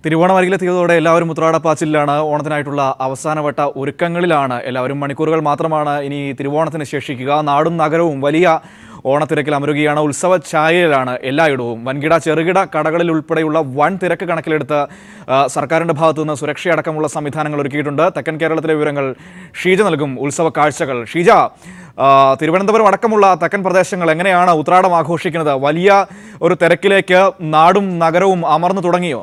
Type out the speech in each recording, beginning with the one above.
തിരുവോണമരികിലെത്തിയതോടെ എല്ലാവരും ഉത്രാടപ്പാച്ചിലാണ്. ഓണത്തിനായിട്ടുള്ള അവസാനവട്ട ഒരുക്കങ്ങളിലാണ് എല്ലാവരും. മണിക്കൂറുകൾ മാത്രമാണ് ഇനി തിരുവോണത്തിന് ശേഷിക്കുക. നാടും നഗരവും വലിയ ഓണത്തിരക്കിൽ അമരുകയാണ്. ഉത്സവ ഛായയിലാണ് എല്ലായിടവും. വൻകിട ചെറുകിട കടകളിൽ ഉൾപ്പെടെയുള്ള വൻ തിരക്ക് കണക്കിലെടുത്ത് സർക്കാരിൻ്റെ ഭാഗത്തുനിന്ന് സുരക്ഷയടക്കമുള്ള സംവിധാനങ്ങൾ ഒരുക്കിയിട്ടുണ്ട്. തെക്കൻ കേരളത്തിലെ വിവരങ്ങൾ ഷീജ നൽകും. ഉത്സവ കാഴ്ചകൾ ഷീജ, തിരുവനന്തപുരം അടക്കമുള്ള തെക്കൻ പ്രദേശങ്ങൾ എങ്ങനെയാണ് ഉത്രാടം ആഘോഷിക്കുന്നത്? വലിയ ഒരു തിരക്കിലേക്ക് നാടും നഗരവും അമർന്നു തുടങ്ങിയോ?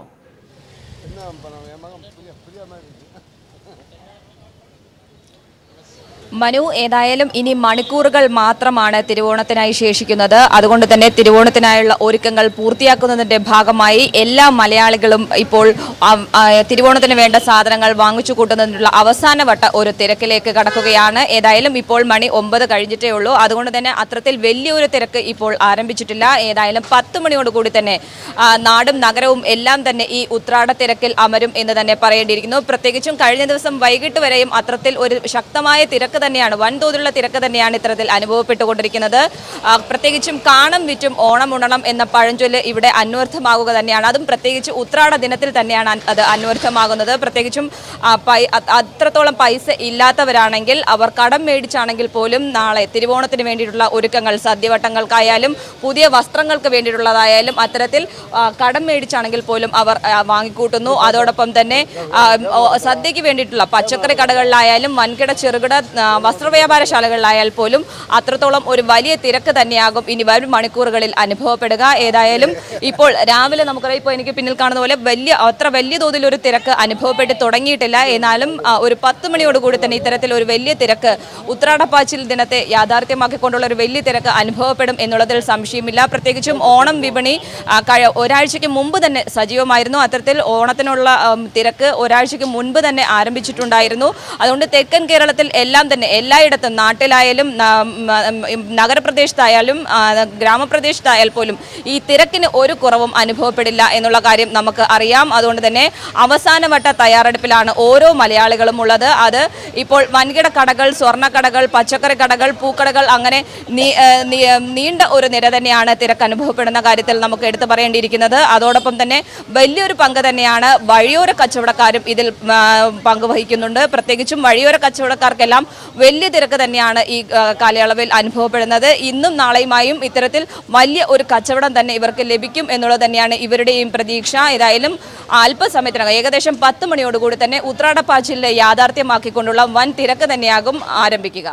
മനു, ഏതായാലും ഇനി മണിക്കൂറുകൾ മാത്രമാണ് തിരുവോണത്തിനായി ശേഷിക്കുന്നത്. അതുകൊണ്ട് തന്നെ തിരുവോണത്തിനായുള്ള ഒരുക്കങ്ങൾ പൂർത്തിയാക്കുന്നതിന്റെ ഭാഗമായി എല്ലാ മലയാളികളും ഇപ്പോൾ തിരുവോണത്തിന് വേണ്ട സാധനങ്ങൾ വാങ്ങിച്ചു കൂട്ടുന്നതിനുള്ള അവസാനവട്ട ഒരു തിരക്കിലേക്ക് കടക്കുകയാണ്. ഏതായാലും ഇപ്പോൾ മണി 9 കഴിഞ്ഞിട്ടേ ഉള്ളൂ. അതുകൊണ്ട് തന്നെ അത്തരത്തിൽ വലിയൊരു തിരക്ക് ഇപ്പോൾ ആരംഭിച്ചിട്ടില്ല. ഏതായാലും 10 മണിയോടുകൂടി തന്നെ നാടും നഗരവും എല്ലാം തന്നെ ഈ ഉത്രാട തിരക്കിൽ അമരും എന്ന് തന്നെ പറയേണ്ടിയിരിക്കുന്നു. പ്രത്യേകിച്ചും കഴിഞ്ഞ ദിവസം വൈകിട്ട് വരെയും അത്തരത്തിൽ ഒരു ശക്തമായ തിരക്ക് തന്നെയാണ്, വൻതോതിലുള്ള തിരക്ക് തന്നെയാണ് ഇത്തരത്തിൽ അനുഭവപ്പെട്ടുകൊണ്ടിരിക്കുന്നത്. പ്രത്യേകിച്ചും കാണം വിറ്റും ഓണം ഉണ്ണണം എന്ന പഴഞ്ചൊല്ല് ഇവിടെ അന്വർത്ഥമാകുക തന്നെയാണ്. അതും പ്രത്യേകിച്ച് ഉത്രാട ദിനത്തിൽ തന്നെയാണ് അത് അന്വർത്ഥമാകുന്നത്. പ്രത്യേകിച്ചും അത്രത്തോളം പൈസ ഇല്ലാത്തവരാണെങ്കിൽ അവർ കടം മേടിച്ചാണെങ്കിൽ പോലും നാളെ തിരുവോണത്തിന് വേണ്ടിയിട്ടുള്ള ഒരുക്കങ്ങൾ, സദ്യവട്ടങ്ങൾക്കായാലും പുതിയ വസ്ത്രങ്ങൾക്ക് വേണ്ടിയിട്ടുള്ളതായാലും അത്തരത്തിൽ കടം മേടിച്ചാണെങ്കിൽ പോലും അവർ വാങ്ങിക്കൂട്ടുന്നു. അതോടൊപ്പം തന്നെ സദ്യയ്ക്ക് വേണ്ടിയിട്ടുള്ള പച്ചക്കറി കടകളിലായാലും വൻകിട ചെറുകിട വസ്ത്രവ്യാപാരശാലകളിലായാൽ പോലും അത്രത്തോളം ഒരു വലിയ തിരക്ക് തന്നെയാകും ഇനി വരും മണിക്കൂറുകളിൽ അനുഭവപ്പെടുക. ഏതായാലും ഇപ്പോൾ രാവിലെ നമുക്കറിയാം, ഇപ്പോൾ എനിക്ക് പിന്നിൽ കാണുന്ന പോലെ അത്ര വലിയ തോതിലൊരു തിരക്ക് അനുഭവപ്പെട്ട് തുടങ്ങിയിട്ടില്ല. എന്നാലും ഒരു 10 മണിയോടുകൂടി തന്നെ ഇത്തരത്തിൽ ഒരു വലിയ തിരക്ക്, ഉത്രാടപ്പാച്ചിൽ ദിനത്തെ യാഥാർത്ഥ്യമാക്കിക്കൊണ്ടുള്ള ഒരു വലിയ തിരക്ക് അനുഭവപ്പെടും എന്നുള്ളതിൽ സംശയമില്ല. പ്രത്യേകിച്ചും ഓണം വിപണി ഒരാഴ്ചയ്ക്ക് മുമ്പ് തന്നെ സജീവമായിരുന്നു. അത്തരത്തിൽ ഓണത്തിനുള്ള തിരക്ക് ഒരാഴ്ചയ്ക്ക് മുൻപ് തന്നെ ആരംഭിച്ചിട്ടുണ്ടായിരുന്നു. അതുകൊണ്ട് തെക്കൻ കേരളത്തിൽ എല്ലാം തന്നെ എല്ലായിടത്തും, നാട്ടിലായാലും നഗരപ്രദേശത്തായാലും ഗ്രാമപ്രദേശത്തായാൽ പോലും ഈ തിരക്കിന് ഒരു കുറവും അനുഭവപ്പെടില്ല എന്നുള്ള കാര്യം നമുക്ക് അറിയാം. അതുകൊണ്ട് തന്നെ അവസാനവട്ട തയ്യാറെടുപ്പിലാണ് ഓരോ മലയാളികളും ഉള്ളത്. അത് ഇപ്പോൾ വൻകിട കടകൾ, സ്വർണ്ണക്കടകൾ, പച്ചക്കറി കടകൾ, പൂക്കടകൾ, അങ്ങനെ നീണ്ട ഒരു നിര തന്നെയാണ് തിരക്ക് അനുഭവപ്പെടുന്ന കാര്യത്തിൽ നമുക്ക് എടുത്തു പറയേണ്ടിയിരിക്കുന്നത്. അതോടൊപ്പം തന്നെ വലിയൊരു പങ്ക് തന്നെയാണ് വഴിയോര കച്ചവടക്കാരും ഇതിൽ പങ്കുവഹിക്കുന്നുണ്ട്. പ്രത്യേകിച്ചും വഴിയോര കച്ചവടക്കാർക്കെല്ലാം വലിയ തിരക്ക് തന്നെയാണ് ഈ കാലയളവിൽ അനുഭവപ്പെടുന്നത്. ഇന്നും നാളെയുമായും ഇത്തരത്തിൽ വലിയ ഒരു കച്ചവടം തന്നെ ഇവർക്ക് ലഭിക്കും എന്നുള്ളത് തന്നെയാണ് ഇവരുടെയും പ്രതീക്ഷ. ഏതായാലും അല്പസമയത്തിനകം ഏകദേശം 10 മണിയോടുകൂടി തന്നെ ഉത്രാടപ്പാച്ചിലിനെ യാഥാർത്ഥ്യമാക്കിക്കൊണ്ടുള്ള വൻ തിരക്ക് തന്നെയാകും ആരംഭിക്കുക.